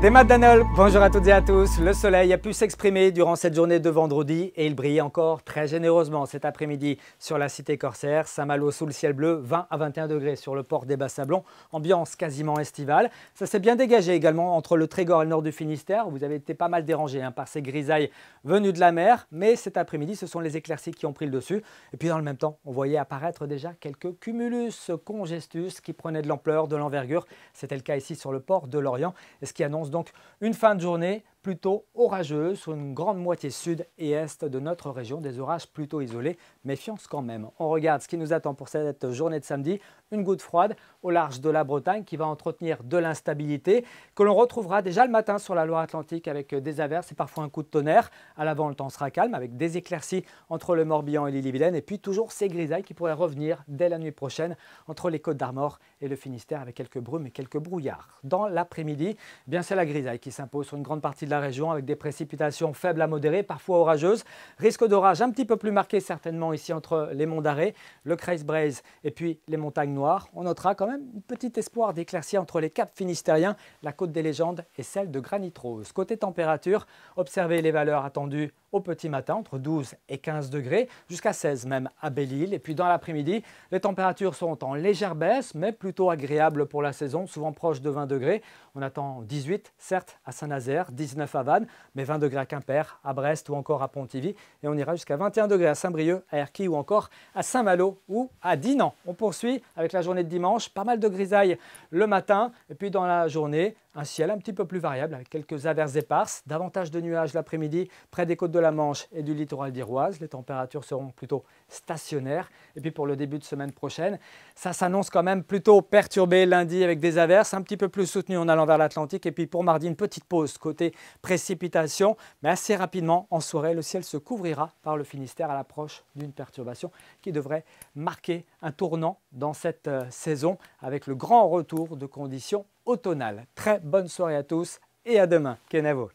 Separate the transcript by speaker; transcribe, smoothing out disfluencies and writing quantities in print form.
Speaker 1: Des Maths Danol, bonjour à toutes et à tous. Le soleil a pu s'exprimer durant cette journée de vendredi et il brille encore très généreusement cet après-midi sur la cité corsaire. Saint-Malo sous le ciel bleu, 20 à 21 degrés sur le port des Bas-Sablons, ambiance quasiment estivale. Ça s'est bien dégagé également entre le Trégor et le nord du Finistère. Vous avez été pas mal dérangé par ces grisailles venues de la mer, mais cet après-midi, ce sont les éclaircies qui ont pris le dessus. Et puis dans le même temps, on voyait apparaître déjà quelques cumulus congestus qui prenaient de l'ampleur, de l'envergure. C'était le cas ici sur le port de Lorient, et ce qui annonce donc une fin de journée plutôt orageuse sur une grande moitié sud et est de notre région, des orages plutôt isolés, méfiance quand même. On regarde ce qui nous attend pour cette journée de samedi, une goutte froide au large de la Bretagne qui va entretenir de l'instabilité que l'on retrouvera déjà le matin sur la Loire-Atlantique avec des averses et parfois un coup de tonnerre. À l'avant, le temps sera calme avec des éclaircies entre le Morbihan et l'Ille-et-Vilaine et puis toujours ces grisailles qui pourraient revenir dès la nuit prochaine entre les Côtes d'Armor et le Finistère avec quelques brumes et quelques brouillards. Dans l'après-midi, bien c'est la grisaille qui s'impose sur une grande partie de la région avec des précipitations faibles à modérées, parfois orageuses. Risque d'orage un petit peu plus marqué certainement ici entre les monts d'Arrée, le Creuse-Braise et puis les montagnes noires. On notera quand même un petit espoir d'éclaircie entre les caps finistériens, la côte des légendes et celle de Granit Rose. Côté température, observez les valeurs attendues au petit matin entre 12 et 15 degrés, jusqu'à 16 même à Belle-Île. Et puis dans l'après-midi, les températures sont en légère baisse, mais plutôt agréables pour la saison, souvent proches de 20 degrés. On attend 18, certes, à Saint-Nazaire, 19 à Vannes, mais 20 degrés à Quimper, à Brest ou encore à Pontivy. Et on ira jusqu'à 21 degrés à Saint-Brieuc, à Erquy ou encore à Saint-Malo ou à Dinan. On poursuit avec la journée de dimanche, pas mal de grisailles le matin. Et puis dans la journée, un ciel un petit peu plus variable avec quelques averses éparses, davantage de nuages l'après-midi près des côtes de la Manche et du littoral d'Iroise. Les températures seront plutôt stationnaires. Et puis pour le début de semaine prochaine, ça s'annonce quand même plutôt perturbé lundi avec des averses un petit peu plus soutenues en allant vers l'Atlantique. Et puis pour mardi, une petite pause côté précipitation. Mais assez rapidement, en soirée, le ciel se couvrira par le Finistère à l'approche d'une perturbation qui devrait marquer un tournant dans cette saison avec le grand retour de conditions automnale. Très bonne soirée à tous et à demain. Kenavo.